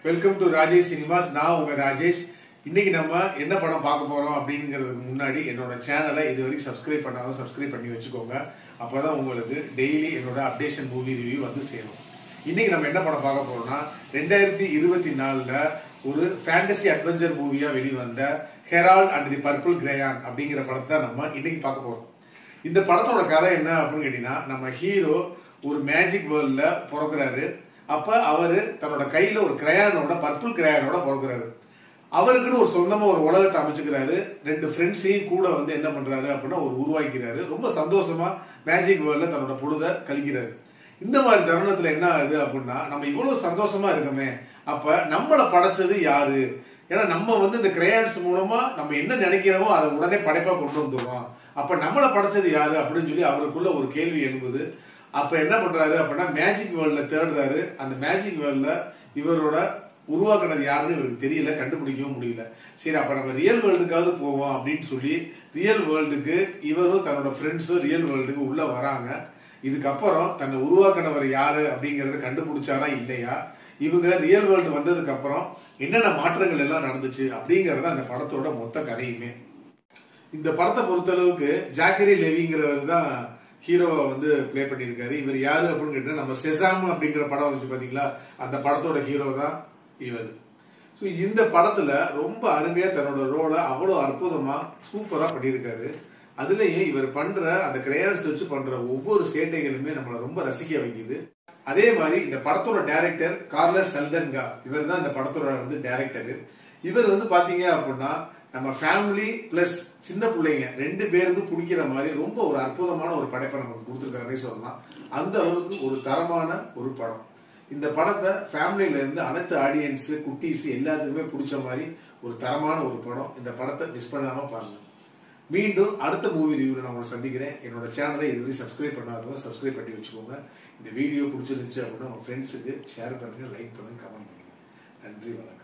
Welcome to Rajesh cinemas. நான் உங்க ராஜேஷ். இன்னைக்கு நம்ம என்ன படம் பார்க்க போறோம் அப்படிங்கிறதுக்கு முன்னாடி என்னோட சேனலை இது வரைக்கும் சப்ஸ்கிரைப் பண்ணாலும் சப்ஸ்கிரைப் பண்ணி வச்சுக்கோங்க. அப்பதான் உங்களுக்கு டெய்லி என்னோட அப்டேஷன் மூவி ரிவ்யூ வந்து சேரும். இன்னைக்கு நம்ம என்ன படம் பார்க்க போறோம்னா 2024ல ஒரு ஃபேண்டசி அட்வென்ச்சர் மூவியா வெளிவந்த Harold and the purple crayon அப்படிங்கிற படத்தை நம்ம இன்னைக்கு பார்க்க போறோம். இந்த படத்தோட கதை என்ன அப்படின்னு கேட்டீங்கன்னா, நம்ம ஹீரோ ஒரு மேஜிக் வேர்ல்ட்ல பிறகுறாரு. அப்ப அவரு தன்னோட கையில ஒரு கிரையானோட பர்பிள் கிரையானோட பிறகுறாரு. அவருக்குன்னு ஒரு சொந்தமா ஒரு உலகத்தை அமைச்சுக்கிறாரு. 2 ஃப்ரெண்ட்ஸையும் கூட வந்து என்ன பண்றாரு அப்படின்னா ஒரு உருவாக்கிறாரு. ரொம்ப சந்தோஷமா மேஜிக் வேர்ல்ட்ல தன்னோட பொழுத கழிக்கிறாரு. இந்த மாதிரி தருணத்துல என்ன ஆகுது அப்படின்னா, நம்ம இவ்வளவு சந்தோஷமா இருக்கோமே, அப்ப நம்மளை படைச்சது யாரு? ஏன்னா நம்ம வந்து இந்த கிரையான்ஸ் மூலமா நம்ம என்ன நினைக்கிறோமோ அதை உடனே படைப்பா கொண்டு வந்துடுறோம். அப்ப நம்மளை படைச்சது யாரு அப்படின்னு சொல்லி அவருக்குள்ள ஒரு கேள்வி எழுப்புது. அப்ப என்ன பண்றாரு அப்படின்னா மேஜிக் வேர்ல்ட்ல தேடுறாரு. அந்த மேஜிக் வேர்ல்ட்ல இவரோட உருவாக்குனது யாருன்னு இவருக்கு தெரியல, கண்டுபிடிக்கவும் முடியல. சரி, அப்ப நம்ம ரியல் வேர்ல்டுக்காவது போவோம் அப்படின்னு சொல்லி ரியல் வேர்ல்டுக்கு இவரும் தன்னோட ஃப்ரெண்ட்ஸும் ரியல் வேர்ல்டுக்கு உள்ள வராங்க. இதுக்கப்புறம் தன்னை உருவாக்குனவர் யாரு அப்படிங்கறத கண்டுபிடிச்சாரா இல்லையா, இவங்க ரியல் வேர்ல்டு வந்ததுக்கு அப்புறம் என்னென்ன மாற்றங்கள் எல்லாம் நடந்துச்சு அப்படிங்கறத அந்த படத்தோட மொத்த கதையுமே. இந்த படத்தை பொறுத்தளவுக்கு ஜாக்கரி லெவிங்கிறவர் தான் ஹீரோவை வந்து பிளே பண்ணியிருக்காரு. இவர் யாரு அப்படின்னு கேட்டா, நம்ம செசாம் அப்படிங்கிற படம் வந்துச்சு பாத்தீங்களா, அந்த படத்தோட ஹீரோ தான் இவர். ஸோ இந்த படத்துல ரொம்ப அருமையா தன்னோட ரோலை அவ்வளோ அற்புதமா சூப்பரா பண்ணியிருக்காரு. அதுலயே இவர் பண்ற அந்த கிரையான்ஸ் வச்சு பண்ற ஒவ்வொரு சேட்டைகளுமே நம்மளை ரொம்ப ரசிக்க வைக்குது. அதே மாதிரி இந்த படத்தோட டைரக்டர் கார்லஸ் சல்தன்கா, இவர் தான் இந்த படத்தோட வந்து டைரக்டர். இவர் வந்து பாத்தீங்க அப்படின்னா நம்ம ஃபேமிலி பிளஸ் சின்ன பிள்ளைங்க 2 பேருக்கு பிடிக்கிற மாதிரி ரொம்ப ஒரு அற்புதமான ஒரு படைப்பை நமக்கு கொடுத்துருக்காருன்னே சொல்லலாம். அந்த அளவுக்கு ஒரு தரமான ஒரு படம். இந்த படத்தை ஃபேமிலியில இருந்து அனைத்து ஆடியன்ஸ், குட்டீஸ் எல்லாத்துக்குமே பிடிச்ச மாதிரி ஒரு தரமான ஒரு படம். இந்த படத்தை மிஸ் பண்ணாம பாருங்க. மீண்டும் அடுத்த மூவி ரிவ்யூல நான் உங்களை சந்திக்கிறேன். என்னோட சேனலை இதுவரை சப்ஸ்கிரைப் பண்ணாதவங்க சப்ஸ்கிரைப் பண்ணி வச்சுக்கோங்க. இந்த வீடியோ பிடிச்சிருந்துச்சு அப்படின்னா உங்க ஃப்ரெண்ட்ஸுக்கு ஷேர் பண்ணுங்க, லைக் பண்ணுங்க, கமெண்ட் பண்ணுங்க. நன்றி, வணக்கம்.